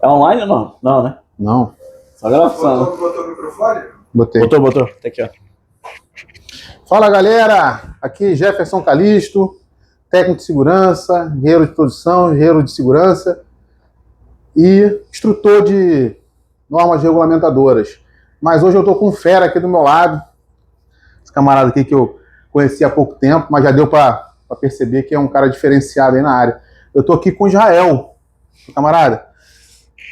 É online ou não? Não, né? Não. Só gravação. Botou o microfone? Botei. Botou. Tá aqui, ó. Fala, galera. Aqui Jefferson Calisto, técnico de segurança, engenheiro de produção, engenheiro de segurança e instrutor de normas regulamentadoras. Mas hoje eu tô com um fera aqui do meu lado. Esse camarada aqui que eu conheci há pouco tempo, mas já deu para perceber que é um cara diferenciado aí na área. Eu tô aqui com o Israel. Camarada,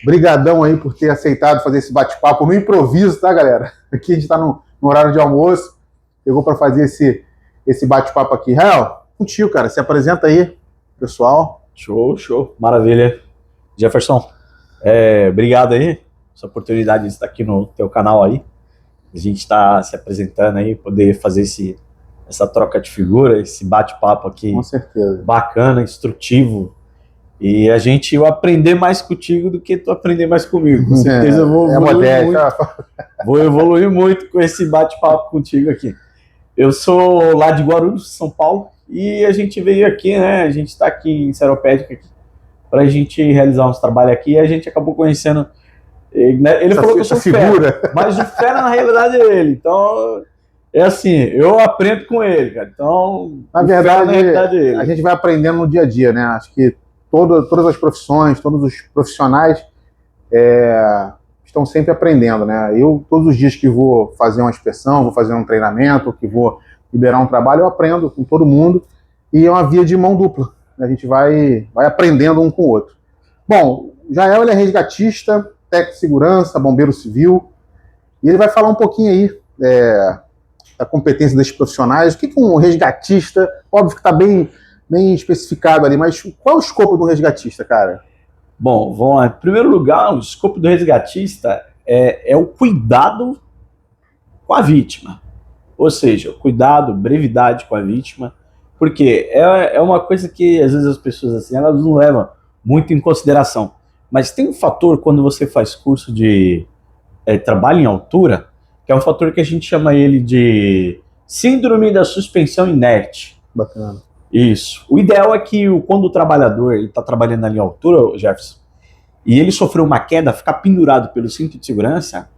brigadão aí por ter aceitado fazer esse bate-papo no improviso, tá, galera? Aqui a gente tá no horário de almoço. Pegou para fazer esse bate-papo aqui. Israel, contigo, cara. Se apresenta aí, pessoal. Show. Maravilha. Jefferson, obrigado aí. Essa oportunidade de estar aqui no teu canal aí. A gente está se apresentando aí, poder fazer essa troca de figura, esse bate-papo aqui. Com certeza. Bacana, instrutivo. E eu aprender mais contigo do que tu aprender mais comigo. Com certeza eu vou evoluir muito. Vou evoluir muito com esse bate-papo contigo aqui. Eu sou lá de Guarulhos, São Paulo, e a gente veio aqui, né? A gente está aqui em Seropédica para a gente realizar uns trabalhos aqui, e a gente acabou conhecendo. Ele falou que eu sou figura, mas o fera na realidade é ele. Então, é assim, eu aprendo com ele, cara. Então, na verdade é ele. A gente vai aprendendo no dia a dia, né? Acho que todas as profissões, todos os profissionais estão sempre aprendendo, né? Eu, todos os dias que vou fazer uma inspeção, vou fazer um treinamento, que vou liberar um trabalho, eu aprendo com todo mundo e é uma via de mão dupla. A gente vai aprendendo um com o outro. Bom, Jael, ele é resgatista, técnico de segurança, bombeiro civil, e ele vai falar um pouquinho aí da competência desses profissionais. O que um resgatista, óbvio que está bem especificado ali, mas qual é o escopo do resgatista, cara? Bom, vamos lá. Em primeiro lugar, o escopo do resgatista é o cuidado com a vítima. Ou seja, cuidado, brevidade com a vítima, porque é uma coisa que às vezes as pessoas assim, elas não levam muito em consideração. Mas tem um fator quando você faz curso de trabalho em altura, que é um fator que a gente chama ele de síndrome da suspensão inerte. Bacana. Isso. O ideal é que quando o trabalhador está trabalhando ali em altura, Jefferson, e ele sofreu uma queda, ficar pendurado pelo cinto de segurança,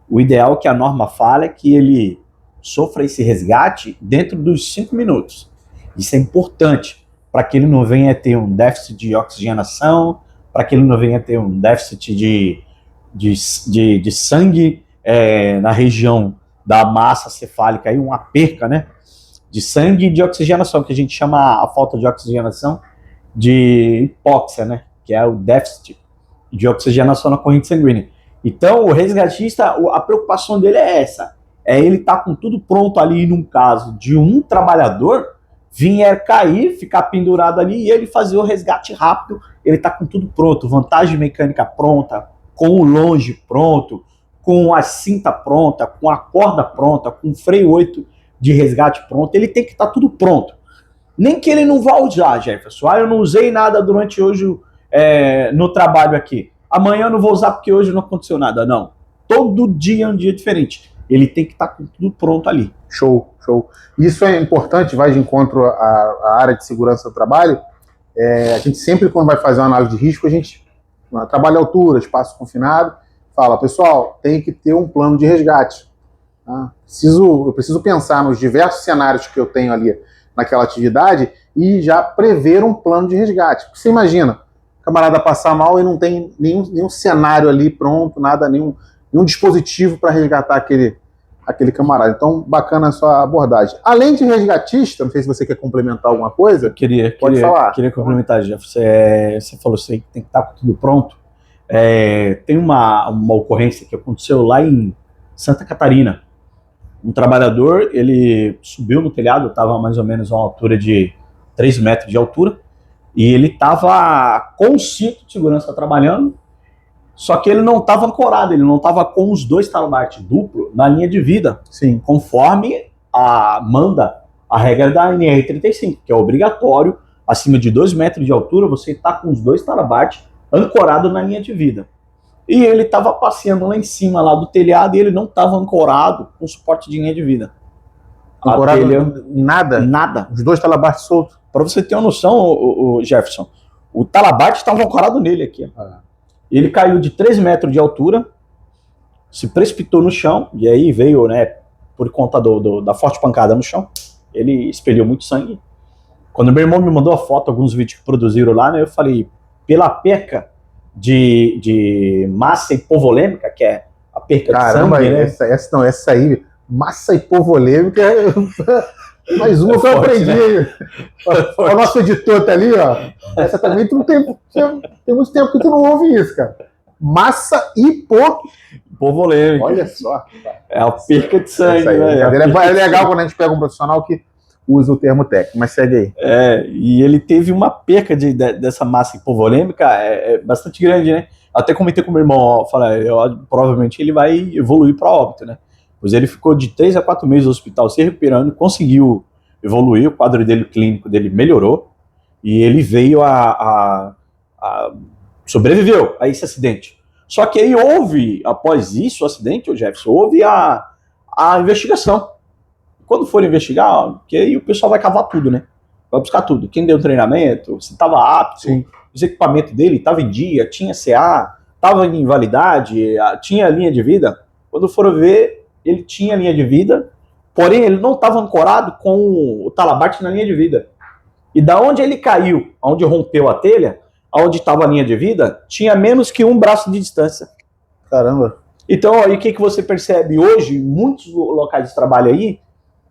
o ideal que a norma fala é que ele sofra esse resgate dentro dos 5 minutos. Isso é importante para que ele não venha ter um déficit de oxigenação, para que ele não venha ter um déficit de sangue na região da massa cefálica, aí uma perca, né? De sangue e de oxigenação, que a gente chama a falta de oxigenação de hipóxia, né? Que é o déficit de oxigenação na corrente sanguínea. Então, o resgatista, a preocupação dele é essa. É ele estar com tudo pronto ali, num caso de um trabalhador vier cair, ficar pendurado ali e ele fazer o resgate rápido. Ele está com tudo pronto, vantagem mecânica pronta, com o longe pronto, com a cinta pronta, com a corda pronta, com o freio 8 de resgate pronto, ele tem que estar tudo pronto. Nem que ele não vá usar, Jefferson. Eu não usei nada durante hoje no trabalho aqui. Amanhã eu não vou usar porque hoje não aconteceu nada. Não. Todo dia é um dia diferente. Ele tem que estar com tudo pronto ali. Show. Isso é importante, vai de encontro à área de segurança do trabalho. A gente sempre, quando vai fazer uma análise de risco, a gente trabalha em altura, espaço confinado, fala, pessoal, tem que ter um plano de resgate. Eu preciso pensar nos diversos cenários que eu tenho ali naquela atividade e já prever um plano de resgate. Porque você imagina, o camarada passar mal e não tem nenhum cenário ali pronto, nada, nenhum dispositivo para resgatar aquele camarada. Então, bacana a sua abordagem. Além de resgatista, não sei se você quer complementar alguma coisa. Pode falar. Queria complementar, Jeff. Você falou assim, que tem que estar com tudo pronto. Tem uma ocorrência que aconteceu lá em Santa Catarina. Um trabalhador, ele subiu no telhado, estava mais ou menos a uma altura de 3 metros de altura, e ele estava com o cinto de segurança trabalhando, só que ele não estava ancorado, ele não estava com os 2 talabartes duplo na linha de vida, sim, conforme manda a regra da NR35, que é obrigatório, acima de 2 metros de altura, você está com os 2 talabartes ancorados na linha de vida. E ele estava passeando lá em cima, lá do telhado, e ele não estava ancorado com suporte de linha de vida. Ancorado em nada? Nada. Os 2 talabartes soltos. Para você ter uma noção, o Jefferson, o talabarte estava ancorado nele aqui. Ele caiu de 3 metros de altura, se precipitou no chão, e aí veio, né, por conta da forte pancada no chão, ele expeliu muito sangue. Quando meu irmão me mandou a foto, alguns vídeos que produziram lá, né, eu falei, pela perca de massa hipovolêmica, que é a perca de sangue, né? Essa aí, massa hipovolêmica, mais uma que eu aprendi. Né? O nosso editor tá ali, ó. Essa também tu não tem muito tempo que tu não ouve isso, cara. Massa hipovolêmica. Olha só. É a perca de sangue, né? É legal quando a gente pega um profissional que usa o termo técnico, mas segue aí. E ele teve uma perca dessa massa hipovolêmica bastante grande, né? Até comentei com o meu irmão, provavelmente ele vai evoluir para óbito, né? Pois ele ficou de 3 a 4 meses no hospital se recuperando, conseguiu evoluir, o quadro dele clínico dele melhorou, e ele veio sobreviveu a esse acidente. Só que aí após isso, o acidente, o Jefferson, houve a investigação. Quando for investigar, que aí o pessoal vai cavar tudo, né? Vai buscar tudo. Quem deu treinamento, se estava apto, sim, os equipamentos dele estava em dia, tinha CA, estava em invalidade, tinha linha de vida. Quando foram ver, ele tinha linha de vida, porém ele não estava ancorado com o talabarte na linha de vida. E da onde ele caiu, onde rompeu a telha, onde estava a linha de vida, tinha menos que um braço de distância. Caramba. Então, aí o que você percebe hoje, em muitos locais de trabalho aí,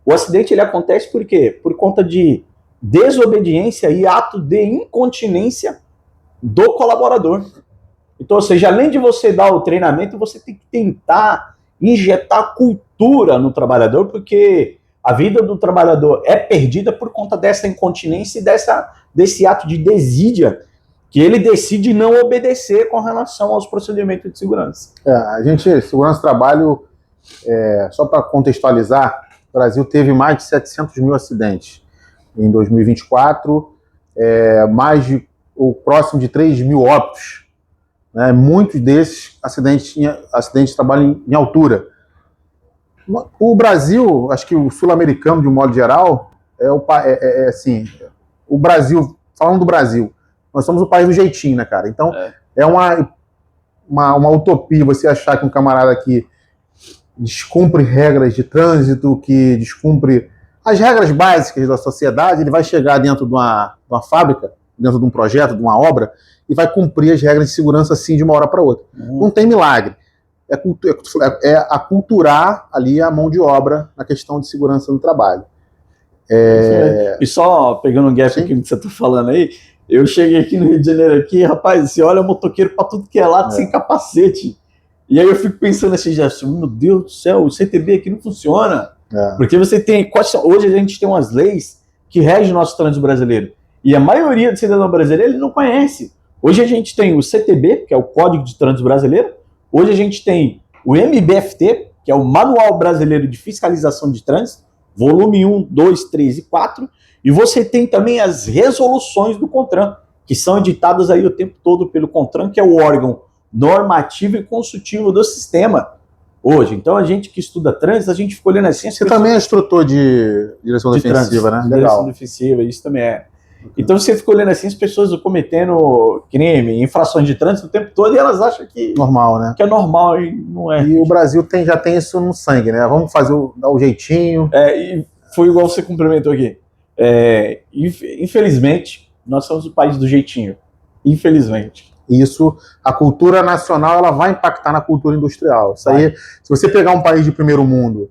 o acidente ele acontece por quê? Por conta de desobediência e ato de incontinência do colaborador. Então, ou seja, além de você dar o treinamento, você tem que tentar injetar cultura no trabalhador, porque a vida do trabalhador é perdida por conta dessa incontinência e desse ato de desídia que ele decide não obedecer com relação aos procedimentos de segurança. Segurança do trabalho, só para contextualizar, o Brasil teve mais de 700 mil acidentes em 2024, próximo de 3 mil óbitos. Né? Muitos desses acidentes de trabalho em altura. O Brasil, acho que o sul-americano, de um modo geral, o Brasil, falando do Brasil, nós somos o país do jeitinho, né, cara? Então, é uma utopia você achar que um camarada aqui descumpre regras de trânsito, que descumpre as regras básicas da sociedade, ele vai chegar dentro de uma fábrica, dentro de um projeto, de uma obra, e vai cumprir as regras de segurança assim de uma hora para outra. Não tem milagre. É aculturar ali a mão de obra na questão de segurança no trabalho. E só pegando um gap aqui que você está falando aí, eu cheguei aqui no Rio de Janeiro, rapaz, você olha motoqueiro para tudo que é lado, sem capacete. E aí eu fico pensando assim, meu Deus do céu, o CTB aqui não funciona. Porque você tem... Hoje a gente tem umas leis que regem o nosso trânsito brasileiro. E a maioria do cidadão brasileiro, ele não conhece. Hoje a gente tem o CTB, que é o Código de Trânsito Brasileiro. Hoje a gente tem o MBFT, que é o Manual Brasileiro de Fiscalização de Trânsito, volume 1, 2, 3 e 4. E você tem também as resoluções do CONTRAN, que são editadas aí o tempo todo pelo CONTRAN, que é o órgão normativo e consultivo do sistema hoje. Então, a gente que estuda trânsito, a gente fica olhando assim... Você também é instrutor de direção defensiva, né? Legal. Direção defensiva, isso também é. Então, você fica olhando assim, as pessoas cometendo crime, infrações de trânsito o tempo todo, e elas acham que... Normal, né? Que é normal e não é. E o Brasil já tem isso no sangue, né? Vamos dar o jeitinho. E foi igual você cumprimentou aqui. Infelizmente, nós somos o país do jeitinho. Infelizmente. Isso, a cultura nacional, ela vai impactar na cultura industrial. Isso aí, se você pegar um país de primeiro mundo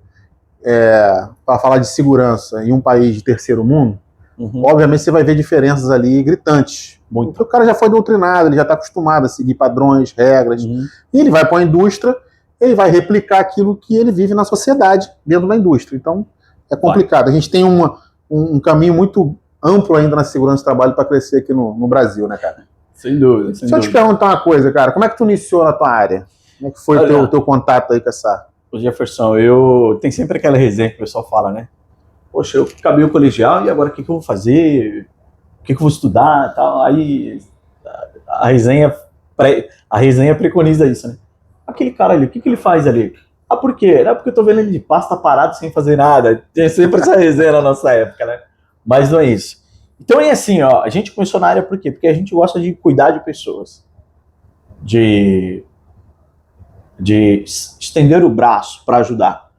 para falar de segurança e um país de terceiro mundo, obviamente você vai ver diferenças ali gritantes. Porque o cara já foi doutrinado, ele já está acostumado a seguir padrões, regras, e ele vai para a indústria, ele vai replicar aquilo que ele vive na sociedade, dentro da indústria. Então, é complicado. A gente tem um caminho muito amplo ainda na segurança do trabalho para crescer aqui no Brasil, né, cara? Sem dúvida. Deixa eu te perguntar uma coisa, cara. Como é que tu iniciou na tua área? Como é que foi o teu contato aí com essa... O Jefferson, tem sempre aquela resenha que o pessoal fala, né? Poxa, eu acabei o colegial e agora o que eu vou fazer? O que eu vou estudar? Tal. Aí a resenha preconiza isso, né? Aquele cara ali, o que ele faz ali? Por quê? Não é porque eu tô vendo ele de pasta parado sem fazer nada. Tem sempre essa resenha na nossa época, né? Mas não é isso. Então é assim, a gente começou na área por quê? Porque a gente gosta de cuidar de pessoas. de estender o braço para ajudar,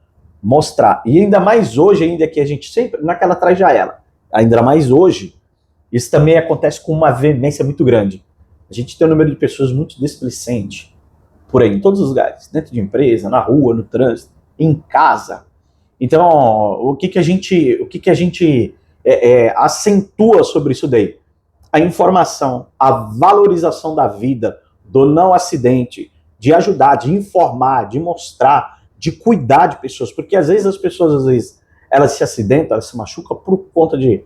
mostrar. E ainda mais hoje, ainda que a gente sempre, naquela atrás já ela, ainda mais hoje, isso também acontece com uma veemência muito grande. A gente tem um número de pessoas muito displicente por aí, em todos os lugares, dentro de empresa, na rua, no trânsito, em casa. Então, o que a gente acentua sobre isso daí? A informação, a valorização da vida, do não acidente, de ajudar, de informar, de mostrar, de cuidar de pessoas, porque às vezes as pessoas, elas se acidentam, elas se machucam por conta de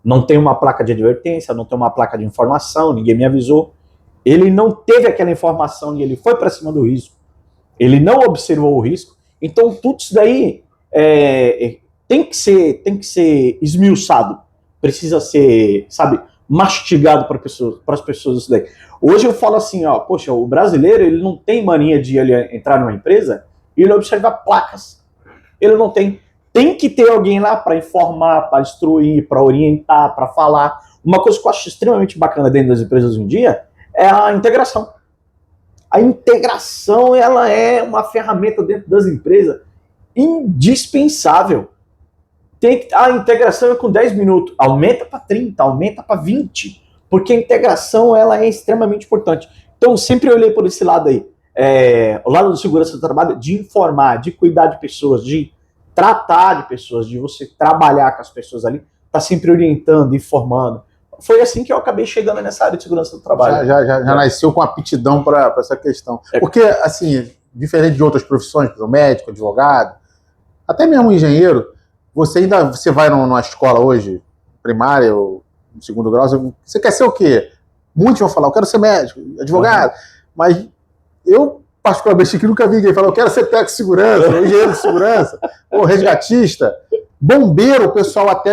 não ter uma placa de advertência, não ter uma placa de informação, ninguém me avisou. Ele não teve aquela informação e ele foi para cima do risco. Ele não observou o risco. Então, tudo isso daí tem que ser esmiuçado. Precisa ser, sabe, mastigado para as pessoas isso daí. Hoje eu falo assim, ó, poxa, o brasileiro ele não tem mania de ele entrar numa empresa e ele observar placas. Ele não tem. Tem que ter alguém lá para informar, para instruir, para orientar, para falar. Uma coisa que eu acho extremamente bacana dentro das empresas hoje em dia é a integração. A integração, ela é uma ferramenta dentro das empresas indispensável. A integração é com 10 minutos, aumenta para 30, aumenta para 20, porque a integração ela é extremamente importante. Então, sempre olhei por esse lado aí, o lado da segurança do trabalho, de informar, de cuidar de pessoas, de tratar de pessoas, de você trabalhar com as pessoas ali, tá sempre orientando, informando. Foi assim que eu acabei chegando nessa área de segurança do trabalho. Já nasceu com aptidão para essa questão. Porque, assim, diferente de outras profissões, por exemplo, médico, advogado, até mesmo engenheiro, você vai numa escola hoje, primária ou segundo grau, você quer ser o quê? Muitos vão falar, eu quero ser médico, advogado, mas eu, particularmente, que nunca vi ninguém falar, eu quero ser técnico de segurança, engenheiro de segurança, ou resgatista. Bombeiro, o pessoal até,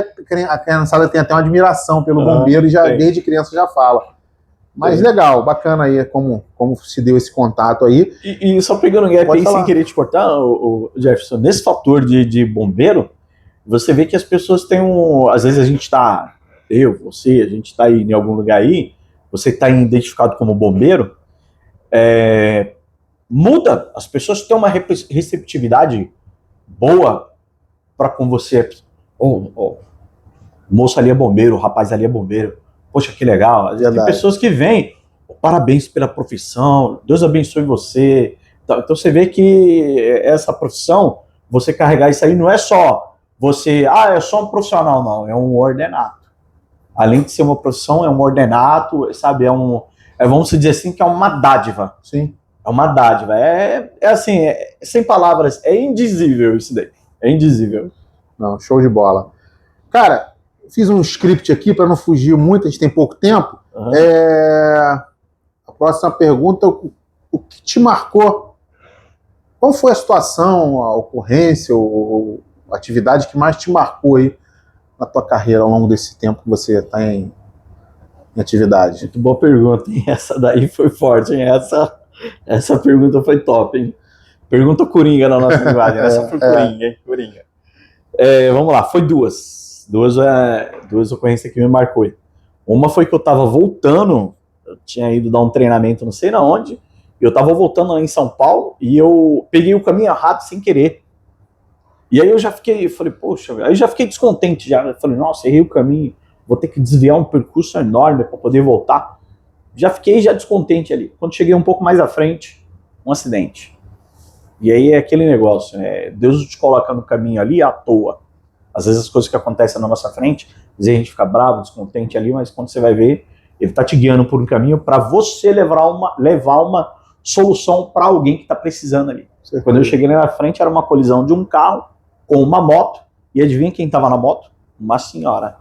a criançada tem até uma admiração pelo bombeiro e já desde criança já fala. Mas legal, bacana aí como se deu esse contato aí. E só pegando um gap aí, sem querer te cortar, o Jefferson, nesse fator de bombeiro, você vê que as pessoas têm às vezes a gente tá, você, a gente tá aí em algum lugar aí, você tá identificado como bombeiro, muda, as pessoas têm uma receptividade boa para com você. O moço ali é bombeiro, o rapaz ali é bombeiro. Poxa, que legal. Tem pessoas que vêm, parabéns pela profissão, Deus abençoe você. Então você vê que essa profissão, você carregar isso aí, não é só você, é só um profissional, não, é um ordenato. Além de ser uma profissão, é um ordenato, sabe, vamos dizer assim, que é uma dádiva. Sim. É uma dádiva. Assim, sem palavras, é indizível isso daí. É indizível. Não, show de bola. Cara, fiz um script aqui para não fugir muito, a gente tem pouco tempo. A próxima pergunta, o que te marcou? Qual foi a situação, a ocorrência, ou a atividade que mais te marcou aí na tua carreira ao longo desse tempo que você está em atividade? Muito boa pergunta, hein? Essa daí foi forte, hein? Essa pergunta foi top, hein? Pergunta coringa na nossa linguagem. Essa foi coringa, hein? Coringa. Vamos lá, foi duas ocorrências que me marcou. Uma foi que eu tava voltando, eu tinha ido dar um treinamento não sei na onde, e eu tava voltando lá em São Paulo, e eu peguei o caminho errado sem querer. E aí eu falei, poxa, aí eu já fiquei descontente, eu falei, nossa, errei o caminho, vou ter que desviar um percurso enorme para poder voltar. Já fiquei descontente ali. Quando cheguei um pouco mais à frente, um acidente. E aí é aquele negócio, Deus te coloca no caminho ali à toa. Às vezes as coisas que acontecem na nossa frente, às vezes a gente fica bravo, descontente ali, mas quando você vai ver, ele está te guiando por um caminho para você levar uma solução para alguém que está precisando ali. Quando eu cheguei lá na frente, era uma colisão de um carro com uma moto, e adivinha quem estava na moto? Uma senhora.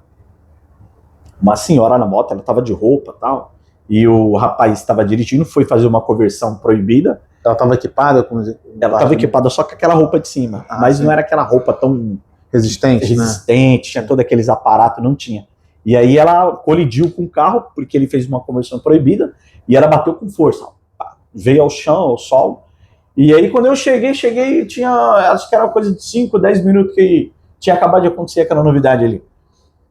Uma senhora na moto, ela estava de roupa e tal, e o rapaz estava dirigindo, foi fazer uma conversão proibida. Ela estava equipada? Ela estava equipada só com aquela roupa de cima, mas sim, não era aquela roupa tão resistente, né? Tinha todos aqueles aparatos, não tinha. E aí ela colidiu com o carro, porque ele fez uma conversão proibida, e ela bateu com força. Veio ao chão, ao sol. E aí quando eu cheguei, tinha, acho que era uma coisa de 5, 10 minutos que tinha acabado de acontecer aquela novidade ali.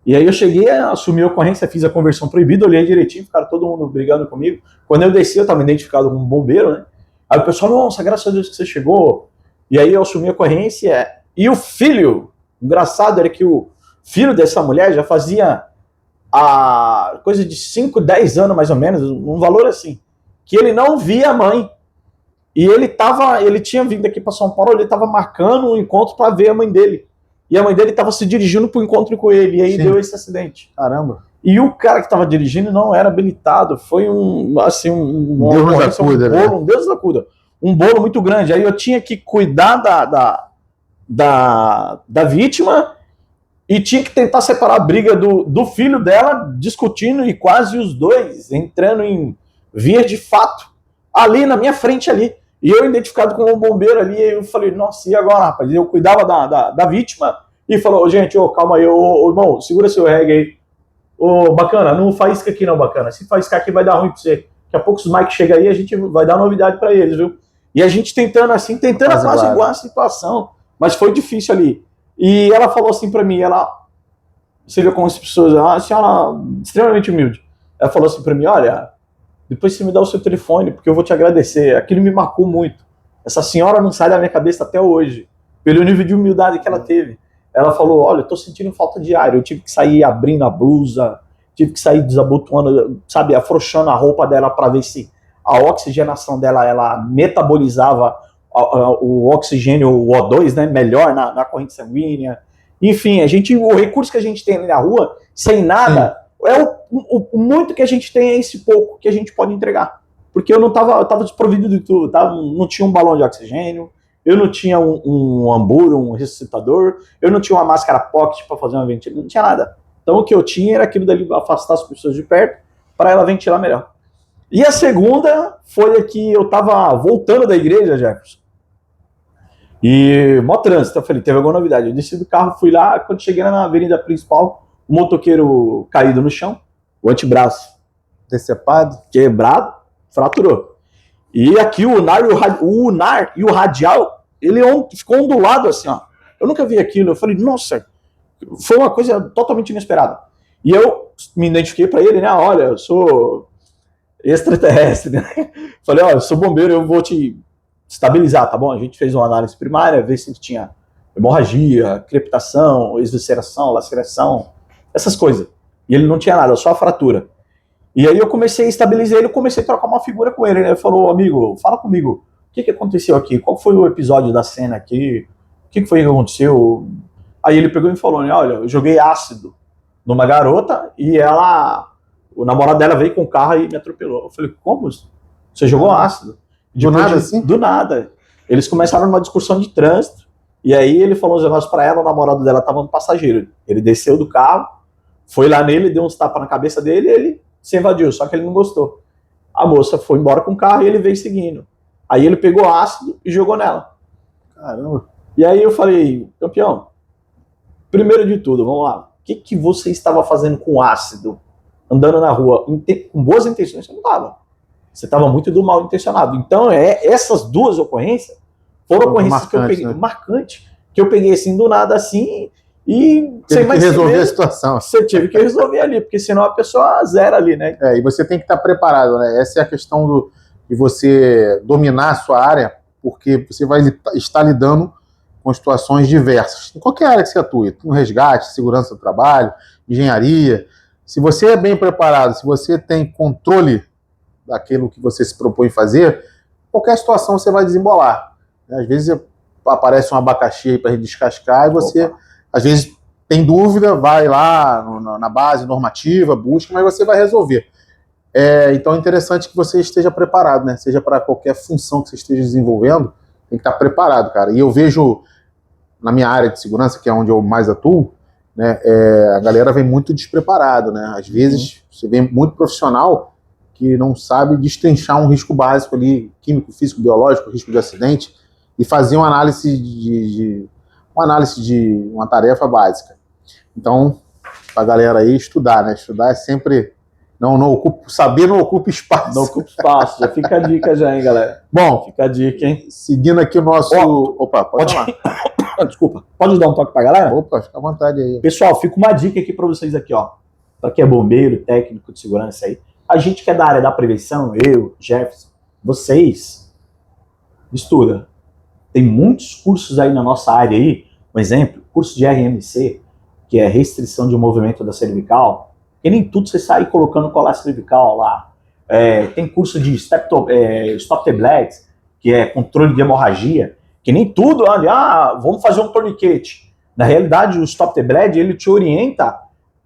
E aí eu cheguei, assumi a ocorrência, fiz a conversão proibida, olhei direitinho, ficaram todo mundo brigando comigo. Quando eu desci, eu estava identificado como bombeiro, né? Aí o pessoal, nossa, graças a Deus que você chegou. E aí eu assumi a ocorrência. E o filho, o engraçado era que o filho dessa mulher já fazia a coisa de 5, 10 anos mais ou menos, um valor assim, que ele não via a mãe. E ele tinha vindo aqui para São Paulo, ele estava marcando um encontro para ver a mãe dele. E a mãe dele estava se dirigindo para o encontro com ele, e aí Sim. deu esse acidente. Caramba. E o cara que estava dirigindo não era habilitado, foi um Deus da cuida, né? um Deus da cuida, um bolo muito grande. Aí eu tinha que cuidar da vítima e tinha que tentar separar a briga do filho dela, discutindo, e quase os dois entrando em vias de fato, ali na minha frente ali. E eu identificado como um bombeiro ali, eu falei, nossa, e agora, rapaz? Eu cuidava da vítima e falou, gente, calma aí, irmão, segura seu reggae aí. Bacana, não faísca aqui não, bacana. Se faíscar aqui vai dar ruim pra você. Daqui a pouco os Mike chegam aí, a gente vai dar novidade pra eles, viu? E a gente tentando apaziguar a situação, mas foi difícil ali. E ela falou assim pra mim, você viu como as pessoas, a senhora extremamente humilde. Ela falou assim pra mim, olha, depois você me dá o seu telefone, porque eu vou te agradecer. Aquilo me marcou muito. Essa senhora não sai da minha cabeça até hoje, pelo nível de humildade que ela teve. Ela falou, olha, eu tô sentindo falta de ar, eu tive que sair abrindo a blusa, tive que sair desabotoando, sabe, afrouxando a roupa dela para ver se a oxigenação dela, ela metabolizava o oxigênio, o O2, né, melhor na corrente sanguínea. Enfim, o recurso que a gente tem na rua, sem nada, o muito que a gente tem é esse pouco que a gente pode entregar. Porque eu tava desprovido de tudo, não tinha um balão de oxigênio, eu não tinha um amburo, um ressuscitador, eu não tinha uma máscara pocket para fazer uma ventilação, não tinha nada. Então o que eu tinha era aquilo dali, afastar as pessoas de perto para ela ventilar melhor. E a segunda foi que eu estava voltando da igreja, Jefferson, e mó trânsito, eu falei, teve alguma novidade. Eu desci do carro, fui lá, quando cheguei na avenida principal, o motoqueiro caído no chão, o antebraço Decepado, quebrado, fraturou. E aqui o unar e o radial, ele ficou ondulado assim, ó. Eu nunca vi aquilo. Eu falei, nossa, foi uma coisa totalmente inesperada. E eu me identifiquei para ele, né? Olha, eu sou extraterrestre, né? Falei, olha, eu sou bombeiro, eu vou te estabilizar, tá bom? A gente fez uma análise primária, ver se tinha hemorragia, crepitação, esvisceração, laceração, essas coisas. E ele não tinha nada, só a fratura. E aí eu comecei a estabilizar ele, comecei a trocar uma figura com ele, né? Ele falou, amigo, fala comigo, o que aconteceu aqui? Qual foi o episódio da cena aqui? O que foi que aconteceu? Aí ele pegou e me falou, né, olha, eu joguei ácido numa garota e o namorado dela veio com o carro e me atropelou. Eu falei, como? Você jogou ácido? do nada assim? Do nada. Eles começaram numa discussão de trânsito e aí ele falou uns negócios pra ela, o namorado dela tava no passageiro. Ele desceu do carro, foi lá nele, deu uns tapas na cabeça dele e ele se evadiu, só que ele não gostou. A moça foi embora com o carro e ele veio seguindo. Aí ele pegou ácido e jogou nela. Caramba. E aí eu falei, campeão, primeiro de tudo, vamos lá. O que você estava fazendo com ácido? Andando na rua com boas intenções? Você não estava. Você estava muito do mal intencionado. Então, essas duas ocorrências foram ocorrências que eu peguei, né? Marcante, que eu peguei assim do nada assim. E teve que resolver a situação. Você teve que resolver ali, porque senão a pessoa zera ali, né? E você tem que estar preparado, né? Essa é a questão de você dominar a sua área, porque você vai estar lidando com situações diversas. Em qualquer área que você atue, no resgate, segurança do trabalho, engenharia. Se você é bem preparado, se você tem controle daquilo que você se propõe fazer, qualquer situação você vai desembolar. Às vezes aparece um abacaxi aí para descascar e você... Às vezes tem dúvida, vai lá na base normativa, busca, mas você vai resolver. Então é interessante que você esteja preparado, né? Seja para qualquer função que você esteja desenvolvendo, tem que estar preparado, cara. E eu vejo na minha área de segurança, que é onde eu mais atuo, né? A galera vem muito despreparado, né? Às vezes você vê muito profissional que não sabe destrinchar um risco básico ali, químico, físico, biológico, risco de acidente, e fazer uma análise de uma tarefa básica. Então, pra galera aí estudar, né? Estudar é sempre... saber não ocupa espaço. Não ocupa espaço. Já fica a dica já, hein, galera? Bom, fica a dica, hein? Seguindo aqui o nosso... Opa, pode falar. Desculpa, pode dar um toque pra galera? Opa, fica à vontade aí. Pessoal, fica uma dica aqui para vocês aqui, ó. Pra quem é bombeiro, técnico de segurança aí. A gente que é da área da prevenção, eu, Jefferson, vocês, estuda. Tem muitos cursos aí na nossa área aí. Um exemplo, curso de RMC, que é restrição de movimento da cervical. Porque nem tudo você sai colocando colar cervical lá. Tem curso de stop the bleed, que é controle de hemorragia. Que nem tudo, olha, vamos fazer um torniquete. Na realidade, o stop the bleed, ele te orienta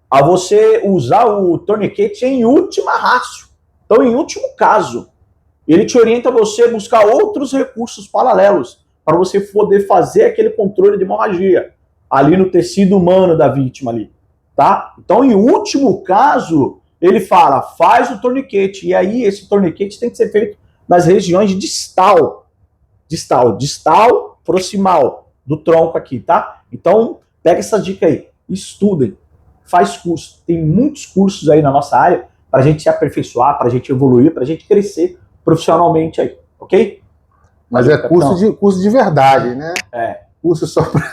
a você usar o torniquete em última ratio. Então, em último caso, ele te orienta a você buscar outros recursos paralelos para você poder fazer aquele controle de hemorragia ali no tecido humano da vítima ali, tá? Então, em último caso, ele fala, faz o torniquete. E aí, esse torniquete tem que ser feito nas regiões distal, proximal do tronco aqui, tá? Então, pega essa dica aí, estudem, faz curso. Tem muitos cursos aí na nossa área para a gente se aperfeiçoar, para a gente evoluir, para a gente crescer profissionalmente aí, ok? Mas é curso de verdade, né? Curso só para...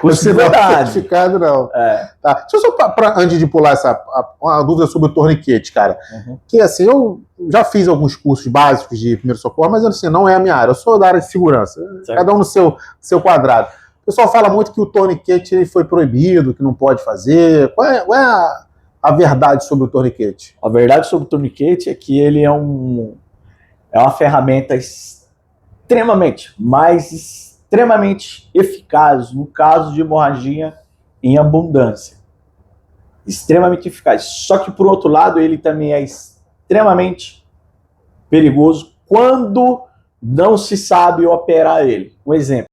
curso de verdade. Certificado, não. Tá. Deixa eu só, antes de pular uma dúvida sobre o torniquete, cara. Que assim, eu já fiz alguns cursos básicos de primeiro socorro, mas assim, não é a minha área. Eu sou da área de segurança. Certo. Cada um no seu quadrado. O pessoal fala muito que o torniquete ele foi proibido, que não pode fazer. Qual é a verdade sobre o torniquete? A verdade sobre o torniquete é que ele é uma ferramenta extremamente eficaz no caso de hemorragia em abundância. Extremamente eficaz. Só que, por outro lado, ele também é extremamente perigoso quando não se sabe operar ele. Um exemplo.